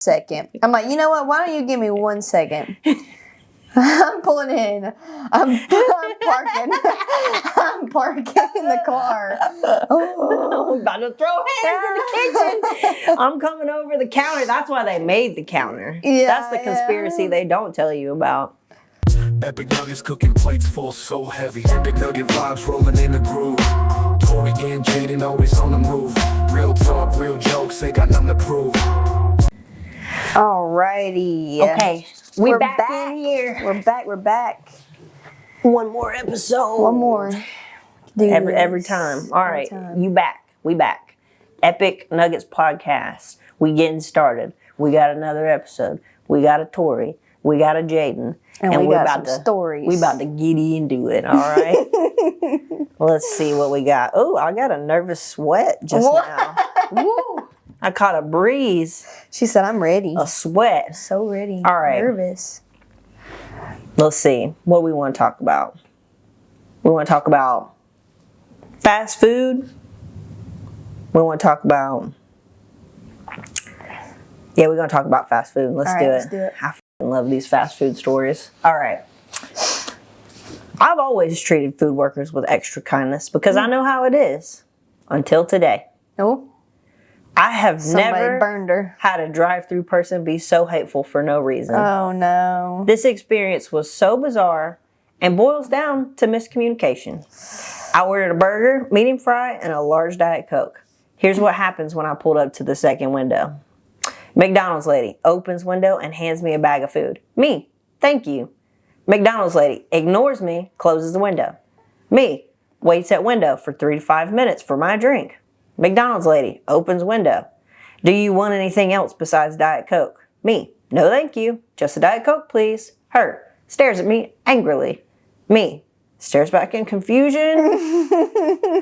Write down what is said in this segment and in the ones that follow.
second. I'm like, you know what? Why don't you give me 1 second? I'm pulling in. I'm parking. I'm parking in the car. Oh. I'm about to throw hands in the kitchen. I'm coming over the counter. That's why they made the counter. Yeah, that's the conspiracy they don't tell you about. Epic Nuggets cooking plates full so heavy. Epic Nugget vibes rolling in the groove. Tori and Jaden always on the move. Real talk, real jokes, they got nothing to prove. Alrighty. Okay, we're back in here. We're back. One more episode. One more. Every time. All right, you back. We back. Epic Nuggets podcast. We getting started. We got another episode. We got a Tori. We got a Jaden. And we got about some stories. We about to get into it, all right? Let's see what we got. Oh, I got a nervous sweat just now. Woo! I caught a breeze. She said, I'm ready. A sweat. So ready. All right. Nervous. Let's see what we want to talk about. We want to talk about fast food. We want to talk about... Yeah, we're going to talk about fast food. Let's do it. I love these fast food stories. All right. I've always treated food workers with extra kindness because I know how it is. Until today. Oh. I have never burned her. had a drive-through person be so hateful for no reason. Oh, no. This experience was so bizarre and boils down to miscommunication. I ordered a burger, medium fry, and a large Diet Coke. Here's what happens when I pulled up to the second window. McDonald's lady opens window and hands me a bag of food. Me, thank you. McDonald's lady ignores me, closes the window. Me, waits at window for 3 to 5 minutes for my drink. McDonald's lady opens window. Do you want anything else besides Diet Coke? Me, no thank you. Just a Diet Coke, please. Her, stares at me angrily. Me, stares back in confusion.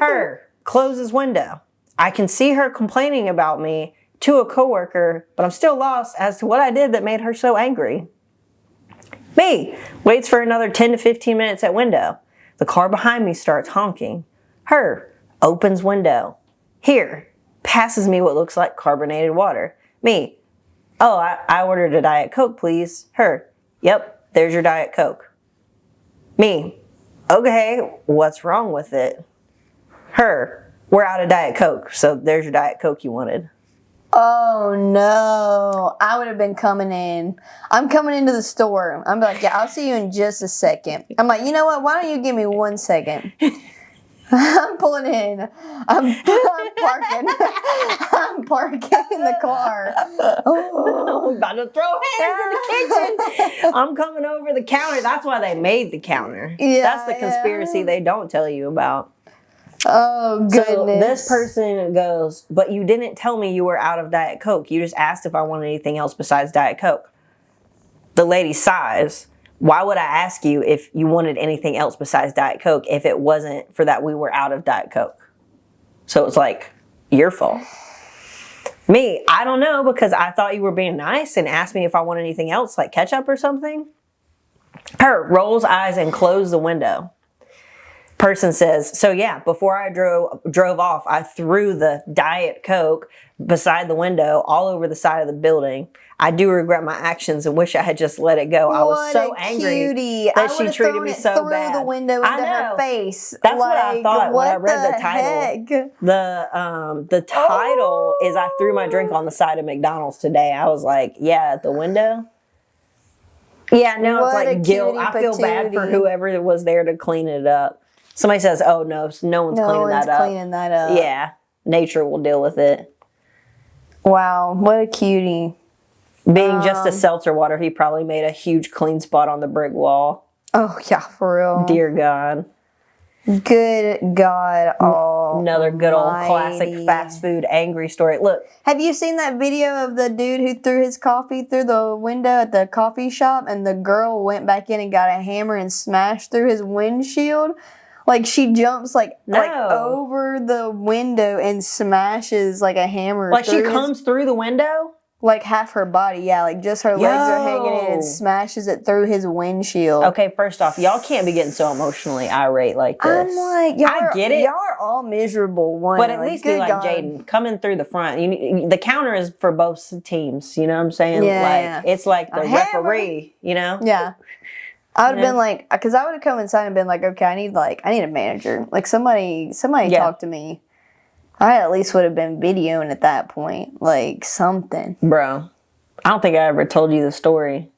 Her, closes window. I can see her complaining about me to a coworker, but I'm still lost as to what I did that made her so angry. Me, waits for another 10 to 15 minutes at window. The car behind me starts honking. Her, opens window. Here, passes me what looks like carbonated water. Me, oh, I ordered a Diet Coke, please. Her, yep, there's your Diet Coke. Me, okay, what's wrong with it? Her, we're out of Diet Coke, so there's your Diet Coke you wanted. Oh, no. I would have been coming in. I'm coming into the store. I'm like, yeah, I'll see you in just a second. I'm like, you know what? Why don't you give me 1 second? I'm pulling in. I'm parking. I'm parking in the car. Oh. I'm about to throw hands in the kitchen. I'm coming over the counter. That's why they made the counter. Yeah, that's the conspiracy they don't tell you about. Oh, goodness. So this person goes, but you didn't tell me you were out of Diet Coke. You just asked if I wanted anything else besides Diet Coke. The lady sighs. Why would I ask you if you wanted anything else besides Diet Coke if it wasn't for that we were out of Diet Coke? So it's like, your fault. Me, I don't know, because I thought you were being nice and asked me if I want anything else, like ketchup or something. Her rolls eyes and closes the window. Person says, so yeah, before I drove off, I threw the Diet Coke beside the window all over the side of the building. I do regret my actions and wish I had just let it go. I was so angry that she treated me so bad. Through the window into her face. That's what I thought when I read the title. The title is I threw my drink on the side of McDonald's today. I was like, yeah, at the window. Yeah, now it's like guilt. I feel bad for whoever was there to clean it up. Somebody says, oh, no one's cleaning that up. Yeah, nature will deal with it. Wow, what a cutie. Being just a seltzer water, he probably made a huge clean spot on the brick wall. Oh, yeah, for real. Dear God. Good God. Another good old classic fast food angry story. Look. Have you seen that video of the dude who threw his coffee through the window at the coffee shop and the girl went back in and got a hammer and smashed through his windshield? Like, she jumps, like over the window and smashes, like, a hammer. Like, she comes through the window? Like half her body, yeah, like just her legs are hanging in Yo. and smashes it through his windshield. Okay, first off, y'all can't be getting so emotionally irate like this. I'm like, y'all I get it. Y'all are all miserable. One, But at least be good like God. Jaden, coming through the front. The counter is for both teams. You know what I'm saying? Yeah, like yeah. it's like the A hammer. referee. You know? Yeah. I would have Yeah. been like, because I would have come inside and been like, okay, I need a manager. Like somebody Yeah. talk to me. I at least would have been videoing at that point, like something. Bro, I don't think I ever told you the story.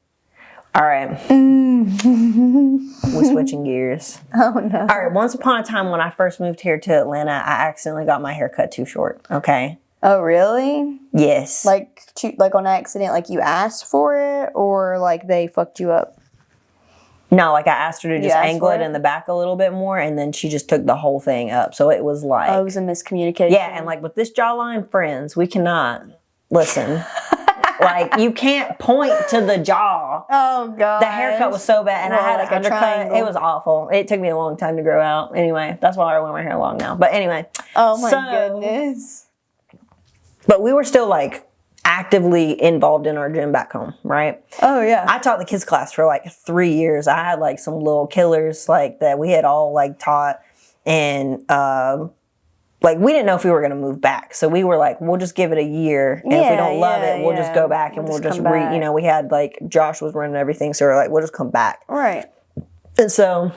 All right. We're switching gears. Oh no. All right. Once upon a time when I first moved here to Atlanta, I accidentally got my hair cut too short. Okay. Oh really? Yes. Like on accident, like you asked for it, or like they fucked you up? No, like I asked her to just asked angle for it it? in the back a little bit more, and then she just took the whole thing up. So it was like, Oh, it was a miscommunication. yeah, and like with this jawline, friends, we cannot listen. Like you can't point to the jaw. Oh god. The haircut was so bad, and I Well, had like an a undercut. triangle. It was awful. It took me a long time to grow out. Anyway, that's why I wear my hair long now. But anyway, Oh my so- goodness. But we were still like actively involved in our gym back home, right? Oh yeah. I taught the kids class for like 3 years. I had like some little killers like that we had all like taught, and like we didn't know if we were going to move back, so we were like, we'll just give it a year, and if we don't love it, we'll just go back and we'll just come back. you know, we had like Josh was running everything, so we're like, we'll just come back. Right. And so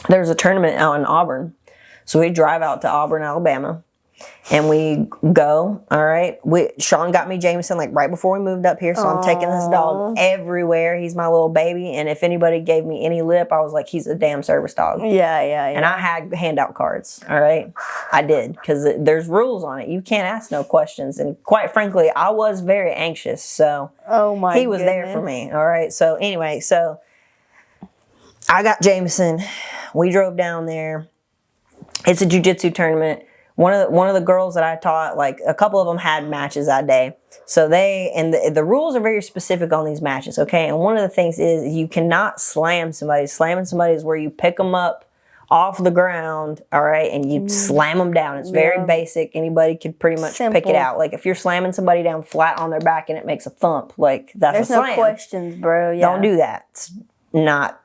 there's a tournament out in Auburn, so we drive out to Auburn, Alabama. And we go, all right. Sean got me Jameson like right before we moved up here, so I'm taking this dog everywhere. He's my little baby, and if anybody gave me any lip, I was like, he's a damn service dog. Yeah. And I had handout cards, all right? I did, because there's rules on it. You can't ask no questions. And quite frankly, I was very anxious, so Oh my he was there for me, all right? So anyway, so I got Jameson. We drove down there. It's a jiu-jitsu tournament. One of the girls that I taught, like a couple of them had matches that day. So the rules are very specific on these matches, okay? And one of the things is you cannot slam somebody. Slamming somebody is where you pick them up off the ground, all right, and you slam them down. It's very basic. Anybody could pretty much pick it Simple. out. Like if you're slamming somebody down flat on their back and it makes a thump, like that's There's a slam. no questions, bro. Yeah. Don't do that. It's not,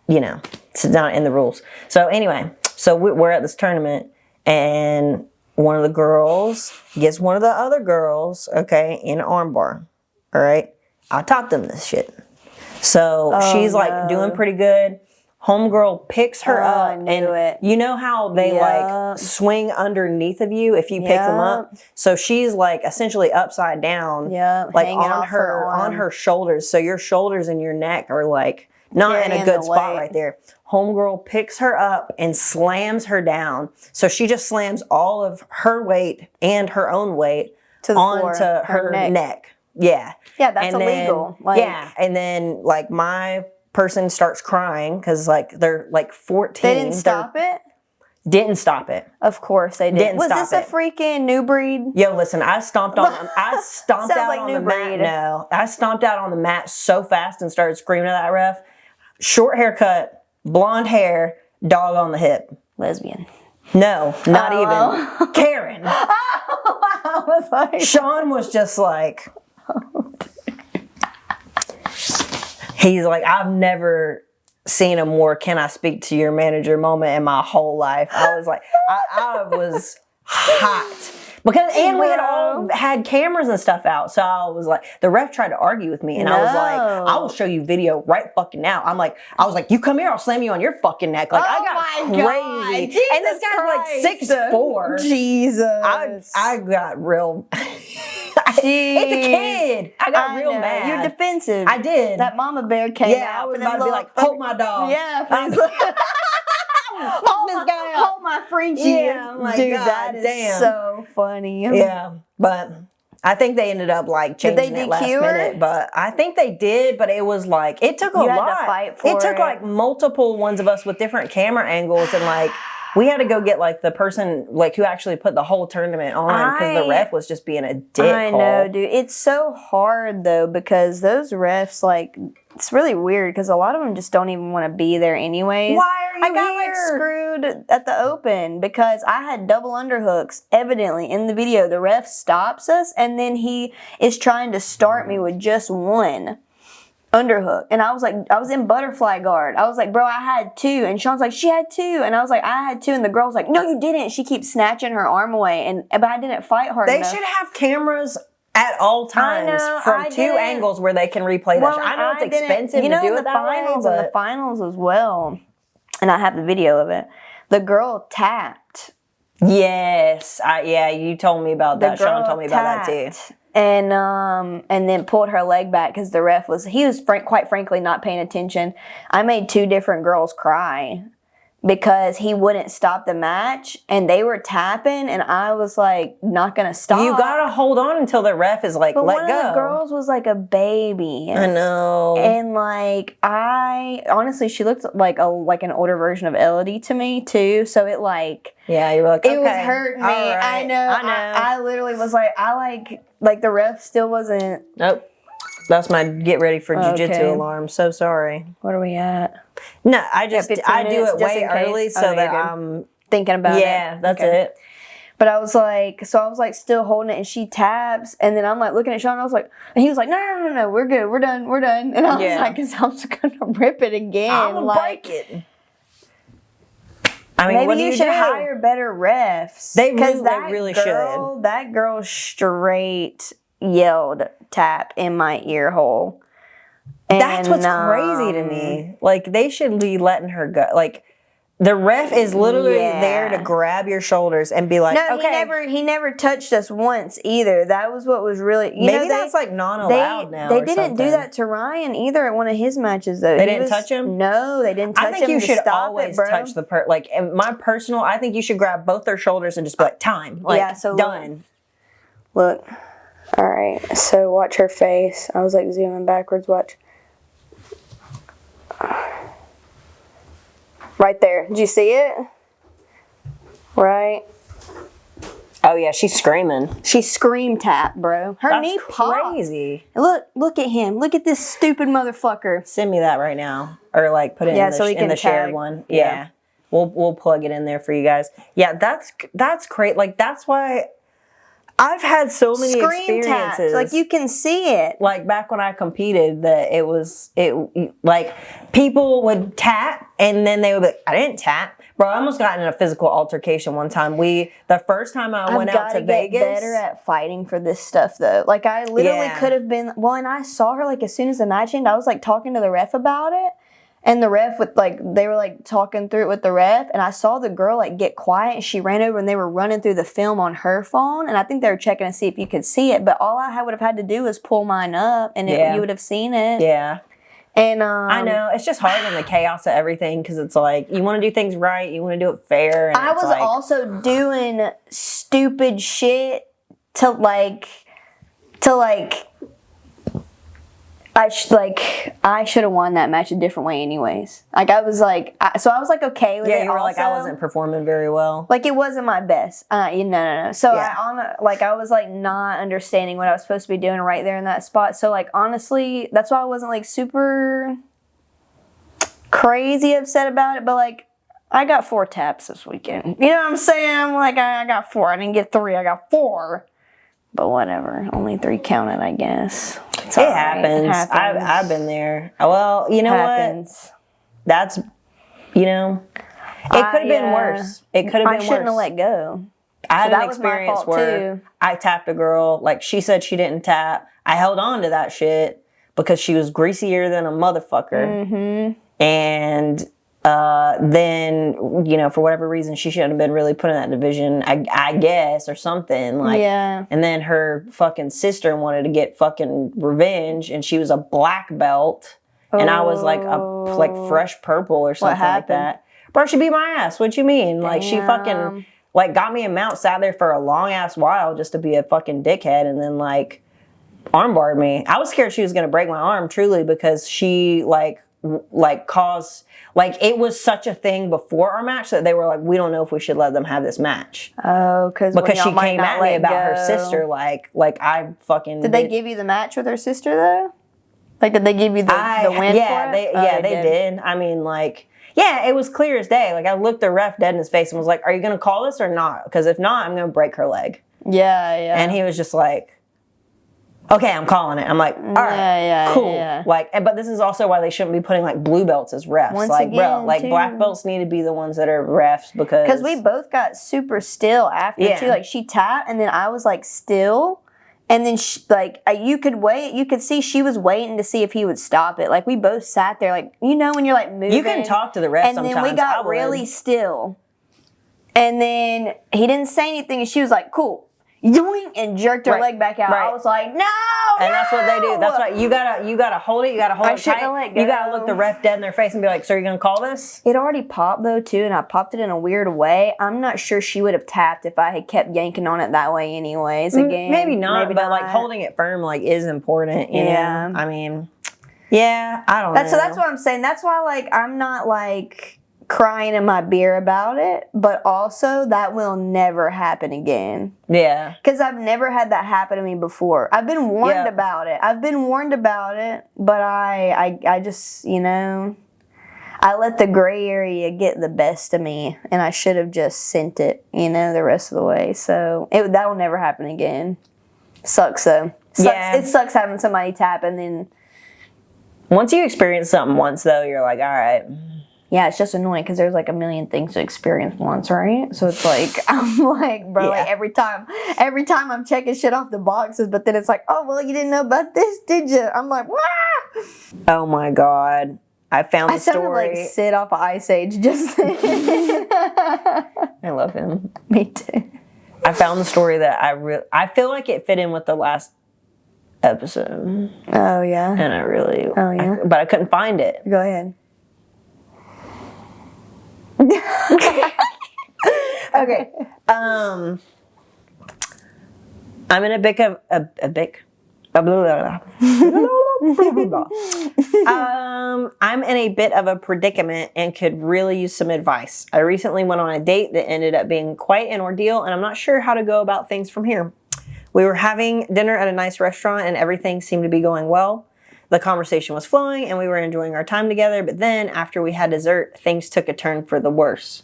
it's not in the rules. So anyway, so we're at this tournament, and one of the girls gets one of the other girls, okay, in an armbar. All right. I taught them this shit. So she's like doing pretty good. Homegirl picks her up, I knew and it. you know how they like swing underneath of you if you pick them up. So she's like essentially upside down, like hanging on off her on arm. her shoulders. So your shoulders and your neck are like not in a Carrying good the spot weight. right there. Homegirl picks her up and slams her down. So she just slams all of her weight and her own weight To the onto floor, her her neck. Yeah. Yeah, that's And then- illegal. yeah. And then like my person starts crying because like they're like 14. They didn't stop it? Didn't stop it. Of course they did. Didn't Was stop this it. a freaking new breed? Yo, listen, I stomped out Sounds like on new the mat. breed. No, I stomped out on the mat so fast and started screaming at that ref. Short haircut, blonde hair, dog on the hip. Lesbian. No, not even. Karen. I was like, Sean was just like, he's like, I've never seen a more "can I speak to your manager" moment in my whole life. I was like, I was hot. Because, and we had all had cameras and stuff out. So I was like, the ref tried to argue with me, and I was like, I will show you video right fucking now. I was like, you come here, I'll slam you on your fucking neck. Like, I got crazy. God. And this guy's like 6'4". Jesus. I got real. It's a kid. I got real mad. You're defensive. I did. That mama bear came out. Yeah, I was for about them to be little like, hold my dog. Yeah, Fuck this guy up. hold my Frenchie. Yeah, I'm like, dude, God that is damn. so funny. Yeah, but I think they ended up like changing they it last DQ her? minute. But I think they did. But it was like it took a You had lot. to fight for it took it. like multiple ones of us with different camera angles, and like we had to go get like the person like who actually put the whole tournament on because the ref was just being a dick. I know, dude. It's so hard though because those refs, like, it's really weird because a lot of them just don't even want to be there anyways. Why are I got like screwed at the open because I had double underhooks. Evidently, in the video, the ref stops us, and then he is trying to start me with just one underhook. And I was like, I was in butterfly guard. I was like, bro, I had two. And Sean's like, she had two. And I was like, I had two. And the girl's like, no, you didn't. She keeps snatching her arm away. But I didn't fight hard enough. They should have cameras at all times from two angles where they can replay that. I know it's expensive to do it that way, but in the finals as well. And I have the video of it. The girl tapped. Yes, you told me about that. Sean told me about that too. And then pulled her leg back because the ref was quite frankly not paying attention. I made two different girls cry because he wouldn't stop the match and they were tapping and I was like not gonna stop. You gotta hold on until the ref is like, but let one go. Of the girls was like a baby. I know. And like honestly, she looked like an older version of Elodie to me too. So it like you were like, okay, it was hurting me. Right. I know. I literally was like the ref still wasn't. Nope. That's my get ready for jiu-jitsu alarm. So sorry. What are we at? No, I do it way early so that I'm thinking about it. Yeah, that's it. But I was like still holding it, and she taps, and then I'm like looking at Sean. I was like, and he was like, no, we're good, we're done. And I was like, cause I'm just gonna rip it again. I'm gonna break it. I mean, maybe what do you should hire better refs. They really should. That girl straight yelled tap in my ear hole. And, that's what's crazy to me. Like, they should be letting her go. Like, the ref is literally there to grab your shoulders and be like, no, okay. He never touched us once either. That was what was really, maybe that's like non-allowed now. They didn't do that to Ryan either at one of his matches though. They didn't touch him? No, they didn't touch him. I think you should always touch the like in my personal, I think you should grab both their shoulders and just be like, time. Like, so done. Look. All right. So watch her face. I was like zooming backwards. Watch. Right there. Did you see it? Right. Oh yeah, she's screaming. She scream tap, bro. Her knee popped. Crazy. Look at him. Look at this stupid motherfucker. Send me that right now, or like put it in the shared one. Yeah. We'll plug it in there for you guys. Yeah, that's great. Like that's why I've had so many experiences. Taps. Like you can see it. Like back when I competed, that it like people would tap and then they would be like, I didn't tap. Bro, I almost got in a physical altercation one time. The first time I went out to Vegas. Get better at fighting for this stuff though. Like I literally could have been, and I saw her like as soon as the match ended, I was like talking to the ref about it. And the ref they were like talking through it with the ref, and I saw the girl like get quiet, and she ran over, and they were running through the film on her phone, and I think they were checking to see if you could see it, but all I would have had to do was pull mine up, and you would have seen it. Yeah. And I know it's just hard in the chaos of everything because it's like you want to do things right, you want to do it fair. And I was also doing stupid shit to I should have won that match a different way anyways. Like I was like, so I was like okay with it. Yeah, you were like I wasn't performing very well. Like it wasn't my best. No. So I was like not understanding what I was supposed to be doing right there in that spot. So like honestly, that's why I wasn't like super crazy upset about it. But like I got 4 taps this weekend. You know what I'm saying? I'm like I got 4. I didn't get 3. I got 4. But whatever, only 3 counted, I guess. It happens. I've been there. Well, you know what? That's, it could have been worse. It could have been worse. I shouldn't have let go. I had an experience where I tapped a girl. Like she said she didn't tap. I held on to that shit because she was greasier than a motherfucker. Mm-hmm. And then, for whatever reason, she shouldn't have been really put in that division, I guess, or something. And then her fucking sister wanted to get fucking revenge, and she was a black belt, and I was like a fresh purple or something like that. Bro, she beat my ass. What you mean? Damn. Like, she fucking, got me a mount, sat there for a long-ass while just to be a fucking dickhead, and then, armbarred me. I was scared she was going to break my arm, truly, because she, caused... it was such a thing before our match that they were like, we don't know if we should let them have this match. Oh, because she came at me about her sister, I fucking... Did they give you the match with her sister, though? Like, did they give you the win for it? They did. I mean, Yeah, it was clear as day. Like, I looked the ref dead in his face and was like, are you going to call this or not? Because if not, I'm going to break her leg. Yeah, yeah. And he was just like, okay, I'm calling it. I'm like, all right, cool. Yeah. Like, but this is also why they shouldn't be putting like blue belts as refs. Once like, bro, again, like too. black belts need to be the ones that are refs because we both got super still after too. Like she tapped, and then I was like still, and then you could wait. You could see she was waiting to see if he would stop it. Like we both sat there, like when you're like moving. You can talk to the ref and sometimes. then we got really still, and then he didn't say anything, and she was like, "Cool." Yoink, and jerked her leg back out. Right. I was like, no, and that's what they do. That's why you gotta hold it. You gotta hold it tight. Let go. You gotta look the ref dead in their face and be like, "So you're gonna call this?" It already popped though too, and I popped it in a weird way. I'm not sure she would have tapped if I had kept yanking on it that way. Anyways, again, maybe not. But like holding it firm like is important. You know? I mean, yeah, I don't know. So that's what I'm saying. That's why like I'm not like crying in my beer about it, but also that will never happen again. Yeah. Because I've never had that happen to me before. I've been warned about it. But I just, I let the gray area get the best of me, and I should have just sent it, the rest of the way. So that'll never happen again. Sucks though. It sucks having somebody tap, and then once you experience something once though, you're like, all right. Yeah, it's just annoying because there's like a million things to experience once, right? So it's like, I'm like, bro, like every time I'm checking shit off the boxes, but then it's like, oh, well, you didn't know about this, did you? I'm like, wah! Oh my God. I found the story. I sounded like Sid off of Ice Age just then. I love him. Me too. I found the story that I feel like it fit in with the last episode. Oh, yeah. And but I couldn't find it. Go ahead. Okay. I'm in I'm in a bit of a predicament and could really use some advice. I recently went on a date that ended up being quite an ordeal, and I'm not sure how to go about things from here. We were having dinner at a nice restaurant and everything seemed to be going well. The conversation was flowing and we were enjoying our time together, but then after we had dessert, things took a turn for the worse.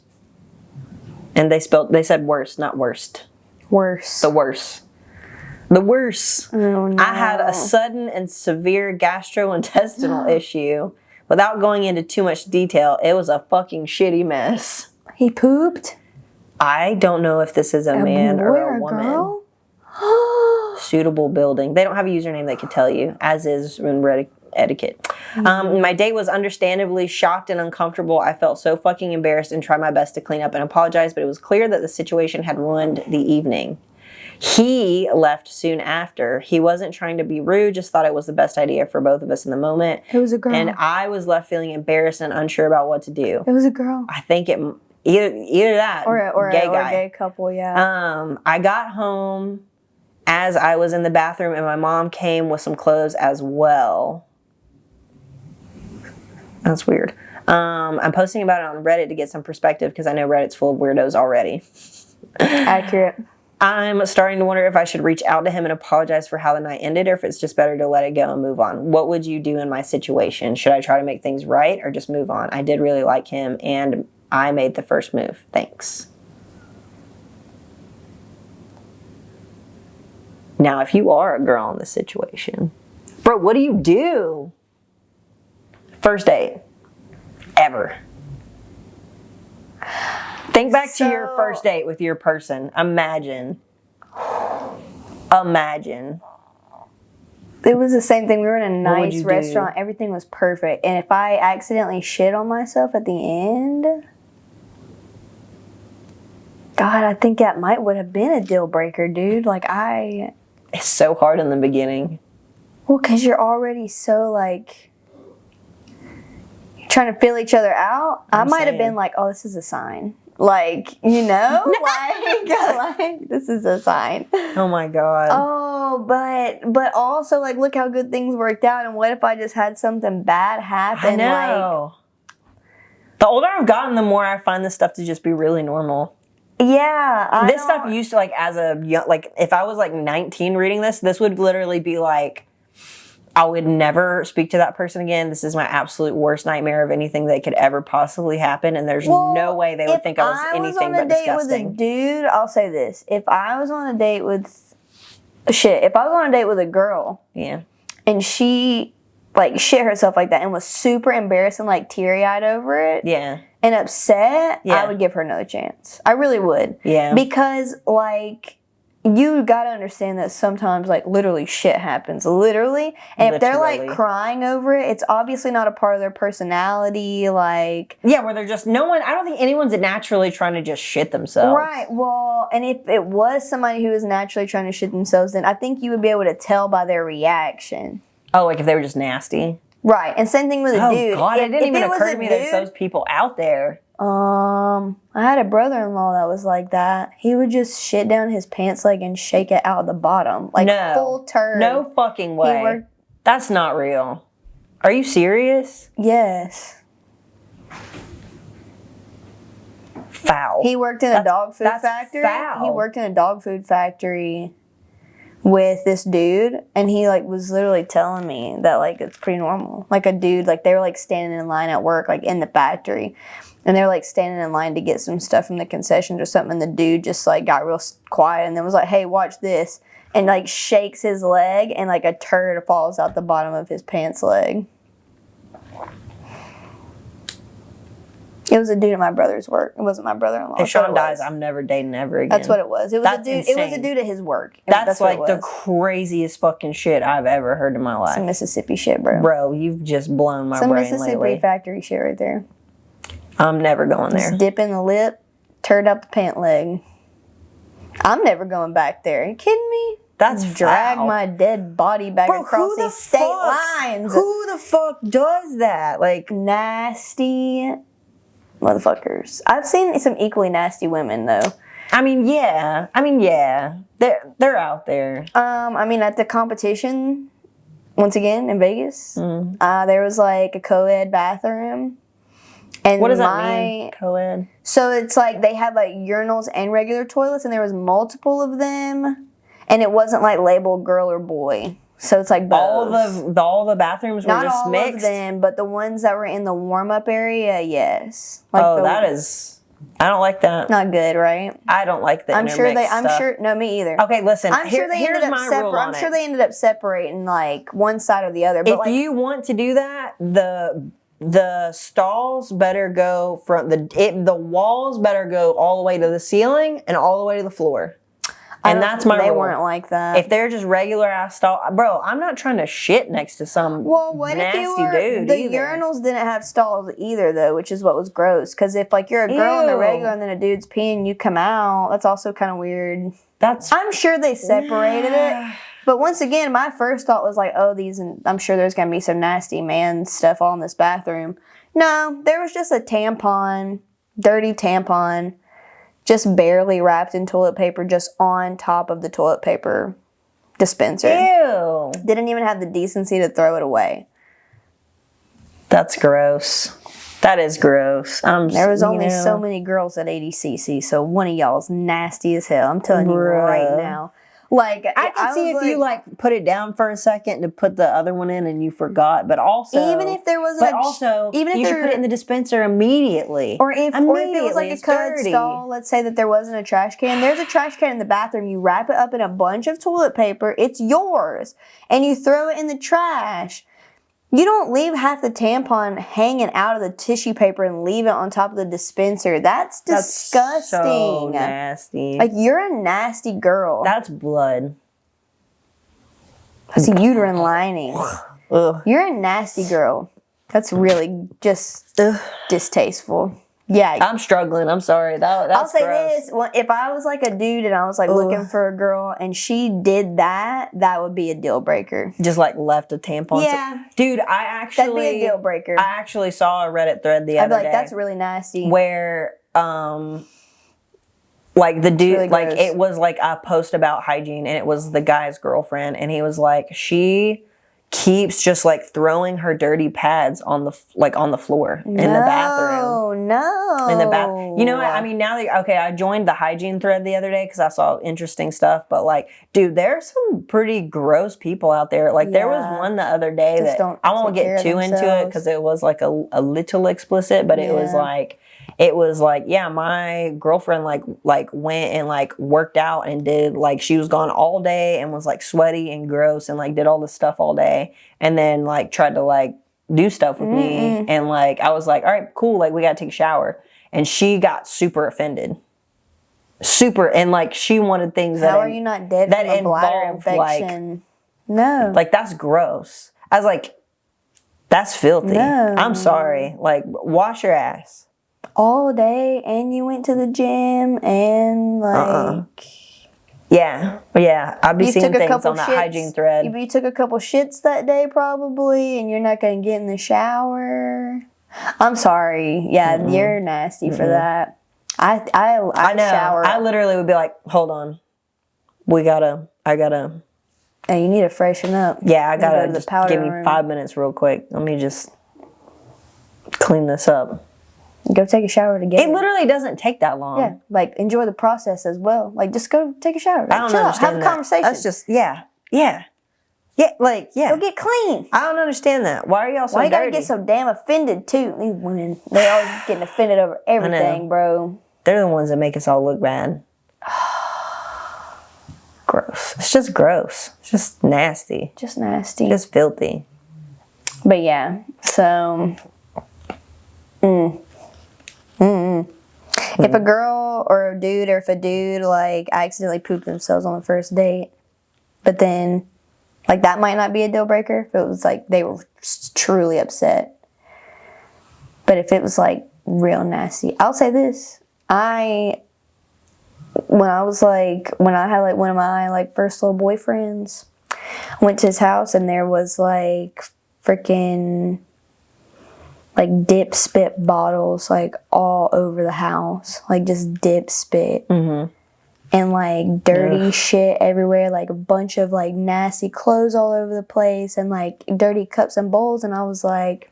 And they said worse, not worst. Worse. The worse. The worse. Oh, no. I had a sudden and severe gastrointestinal issue. Without going into too much detail, it was a fucking shitty mess. He pooped? I don't know if this is a man or a woman. Girl? Suitable building. They don't have a username they could tell you, as is in etiquette. My date was understandably shocked and uncomfortable. I felt so fucking embarrassed and tried my best to clean up and apologize, but it was clear that the situation had ruined the evening. He left soon after. He wasn't trying to be rude, just thought it was the best idea for both of us in the moment. It was a girl. And I was left feeling embarrassed and unsure about what to do. It was a girl. I think it either that or a gay guy. Or a gay couple, yeah. I got home as I was in the bathroom and my mom came with some clothes as well. That's weird. I'm posting about it on Reddit to get some perspective because I know Reddit's full of weirdos already. Accurate. I'm starting to wonder if I should reach out to him and apologize for how the night ended or if it's just better to let it go and move on. What would you do in my situation? Should I try to make things right or just move on? I did really like him and I made the first move. Thanks. Now, if you are a girl in this situation, bro, what do you do? First date. Ever. Think back to your first date with your person. Imagine. It was the same thing. We were in a nice restaurant. Everything was perfect. And if I accidentally shit on myself at the end, God, I think that would have been a deal breaker, dude. It's so hard in the beginning. Well, because you're already so, you're trying to feel each other out. I might have been like, oh, this is a sign. This is a sign. Oh, my God. Oh, but also, look how good things worked out. And what if I just had something bad happen? I know. The older I've gotten, the more I find this stuff to just be really normal. Yeah. This stuff used to, as a young, if I was 19 reading this would literally be I would never speak to that person again. This is my absolute worst nightmare of anything that could ever possibly happen. And there's no way they would think I was anything but disgusting. If I was on a date with a dude, I'll say this. If I was on a date with a girl. Yeah. And she like shit herself like that and was super embarrassed and like teary-eyed over it. Yeah. And upset, I would give her another chance. I really would. Yeah. Because like you gotta understand that sometimes like literally shit happens. Literally. And if they're like crying over it, it's obviously not a part of their personality. Like yeah, where they're just I don't think anyone's naturally trying to just shit themselves. Right. Well, and if it was somebody who was naturally trying to shit themselves, then I think you would be able to tell by their reaction. Oh, like if they were just nasty. Right, and same thing with a dude. Oh God, it didn't even occur to me there's those people out there. I had a brother-in-law that was like that. He would just shit down his pants leg and shake it out the bottom, like full turd. No fucking way. That's not real. Are you serious? Yes. Foul. He worked in a dog food factory. Foul. He worked in a dog food factory with this dude, and he like was literally telling me that like it's pretty normal. Like a dude, like they were like standing in line at work, like in the factory, and they were like standing in line to get some stuff from the concessions or something, and the dude just like got real quiet and then was like, hey, watch this, and like shakes his leg and like a turd falls out the bottom of his pants leg. It was a dude at my brother's work. It wasn't my brother-in-law. If Sean dies, I'm never dating ever again. That's what it was. It was a dude. Insane. It was a dude at his work. That's like the craziest fucking shit I've ever heard in my life. Some Mississippi shit, bro. Bro, you've just blown my brain lately. Some Mississippi factory shit right there. I'm never going there. Just dip in the lip, turd up the pant leg. I'm never going back there. Are you kidding me? That's drag my dead body back across these state lines. Who the fuck does that? Like nasty motherfuckers. I've seen some equally nasty women though. I mean, yeah. They're out there. I mean, at the competition, once again in Vegas, there was like a co-ed bathroom. And what does that mean? Co-ed. So it's like they had like urinals and regular toilets, and there was multiple of them, and it wasn't like labeled girl or boy. So it's like both. All the bathrooms were just mixed? Not all of them, but the ones that were in the warm-up area, yes. Like I don't like that. Not good, right? I don't like that. No, me either. Okay, listen. Here's my rule on it. I'm sure they ended up separating like one side or the other. But if you want to do that, the stalls better go from the walls better go all the way to the ceiling and all the way to the floor. And that's my rule. They weren't like that. If they're just regular ass stall, bro, I'm not trying to shit next to some nasty dude. The urinals didn't have stalls either, though, which is what was gross. Because if like you're a girl in the regular and then a dude's peeing, you come out. That's also kind of weird. I'm sure they separated it. But once again, my first thought was like, oh, I'm sure there's gonna be some nasty man stuff all in this bathroom. No, there was just a tampon, dirty tampon. Just barely wrapped in toilet paper, just on top of the toilet paper dispenser. Ew. Didn't even have the decency to throw it away. That's gross. That is gross. There was only so many girls at ADCC, so one of y'all's nasty as hell. I'm telling you right now. Like I can see if you like put it down for a second to put the other one in and you forgot, but also even if there was you should put it in the dispenser immediately. Or if it was like a co-ed stall, let's say that there wasn't a trash can. There's a trash can in the bathroom. You wrap it up in a bunch of toilet paper. It's yours, and you throw it in the trash. You don't leave half the tampon hanging out of the tissue paper and leave it on top of the dispenser. That's disgusting. So nasty. Like, you're a nasty girl. That's blood. That's a uterine lining. Ugh. You're a nasty girl. That's really just distasteful. Yeah. I'm struggling. I'm sorry. That's I'll say gross. this. Well, if I was like a dude and I was like looking for a girl and she did that, that would be a deal breaker. Just like left a tampon. Yeah. Dude, that'd be a deal breaker. I actually saw a Reddit thread the other day. That's really nasty. Where, like the dude, really like gross. it was like a post about hygiene and it was the guy's girlfriend and he was like, she keeps just like throwing her dirty pads on the floor in the bathroom. no. in the bath. You know what? I mean, now that, okay, I joined the hygiene thread the other day because I saw interesting stuff. But like, dude, there's some pretty gross people out there. Like, there was one the other day Just that don't I won't take get care of too into it themselves. because it was like a little explicit, but it was like, yeah, my girlfriend like went and like worked out and did like, she was gone all day and was like sweaty and gross and like did all this stuff all day and then like tried to like do stuff with me, and like I was like, all right, cool, like we gotta take a shower, and she got super offended, and like she wanted things How are you not dead that from a bladder involved, infection? No. like that's gross. I was like, that's filthy. No. I'm sorry. Like, wash your ass. All day, and you went to the gym, and like Yeah. I'd be seeing things on that hygiene thread. You took a couple shits that day probably, and you're not gonna get in the shower. I'm sorry. Yeah, you're nasty for that. I know. shower. I literally would be like, hold on. I gotta. And you need to freshen up. Yeah, I Go gotta to the just powder give me room. 5 minutes real quick. Let me just clean this up. Go take a shower together. It literally doesn't take that long. Yeah, like enjoy the process as well. Like just go take a shower. Like, I don't chill out, understand have a that. conversation. That's just yeah. Go get clean. I don't understand that. Why are y'all so Why you gotta dirty? get so damn offended too? These women, they always getting offended over everything, bro. They're the ones that make us all look bad. Gross. It's just gross. It's just nasty. Just nasty. Just filthy. But yeah, so if a girl or a dude, or if a dude like accidentally pooped themselves on the first date, but then like that might not be a deal breaker if it was like they were truly upset. But if it was like real nasty, I'll say this: when I had like one of my like first little boyfriends, I went to his house and there was like freaking like dip spit bottles like all over the house, like just dip spit, and like dirty shit everywhere, like a bunch of like nasty clothes all over the place, and like dirty cups and bowls. And I was like,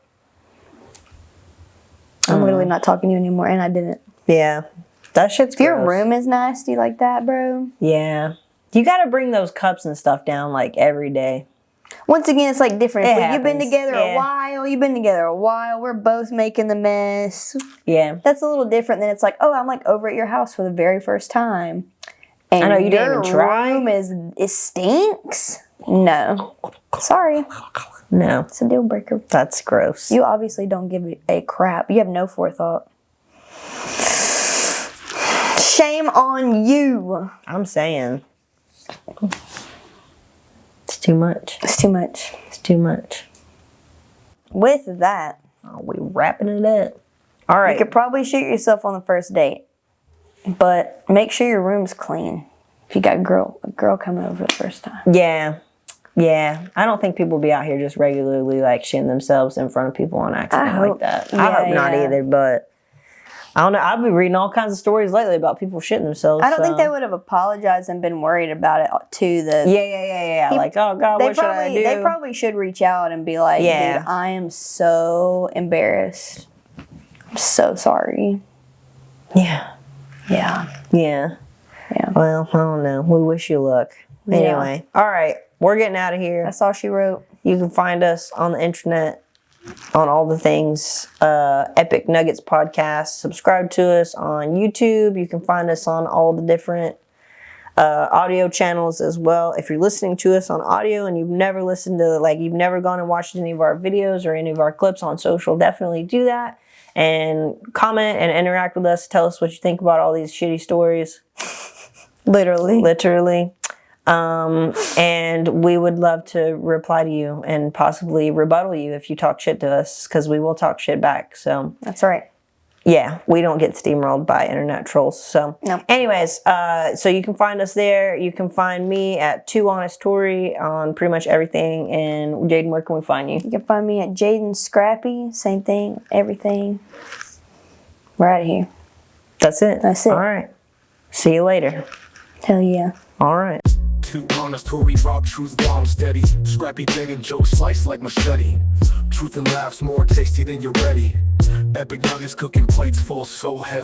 I'm literally not talking to you anymore. And I didn't. Yeah. That shit's If your gross. room is nasty like that, bro. Yeah. You gotta bring those cups and stuff down like every day. Once again, it's like different. It If you've been happens. together Yeah. you've been together a while, we're both making the mess. Yeah. That's a little different than it's like, oh, I'm like over at your house for the very first time. And I know, you didn't your even try. room it stinks. No. Sorry. No. It's a deal breaker. That's gross. You obviously don't give a crap. You have no forethought. Shame on you. I'm saying. It's too much. It's too much. It's too much. With that, Oh, we wrapping it up. All right. you could probably shoot yourself on the first date, but make sure your room's clean. If you got a girl coming over the first time. Yeah. Yeah. I don't think people be out here just regularly like shitting themselves in front of people on accident like that. I hope not either, but I don't know. I've been reading all kinds of stories lately about people shitting themselves. I don't think they would have apologized and been worried about it to the. Yeah. Like, oh God, what should I do? They probably should reach out and be like, Yeah. dude, I am so embarrassed. I'm so sorry. Yeah. Yeah. Yeah. Yeah. Well, I don't know. We wish you luck. Yeah. Anyway. All right. We're getting out of here. That's all she wrote. You can find us on the internet on all the things. Epic Nuggets Podcast. Subscribe to us on YouTube. You can find us on all the different audio channels as well. If you're listening to us on audio and you've never listened to, like, you've never gone and watched any of our videos or any of our clips on social, definitely do that. And comment and interact with us. Tell us what you think about all these shitty stories. Literally. And we would love to reply to you and possibly rebuttal you if you talk shit to us, because we will talk shit back. So That's right. yeah, we don't get steamrolled by internet trolls. So No. anyways, so you can find us there. You can find me at 2 Honest Tory on pretty much everything. And Jaden, where can we find you? You can find me at Jaden Scrappy. Same thing. Everything. We're out of here. That's it. That's it. All right. See you later. Hell yeah. All right. 2 Honest Tory rock, truth bomb steady. Scrappy thing and Joe slice like machete. Truth and laughs more tasty than you're ready. Epic Nuggets cooking plates full so heavy.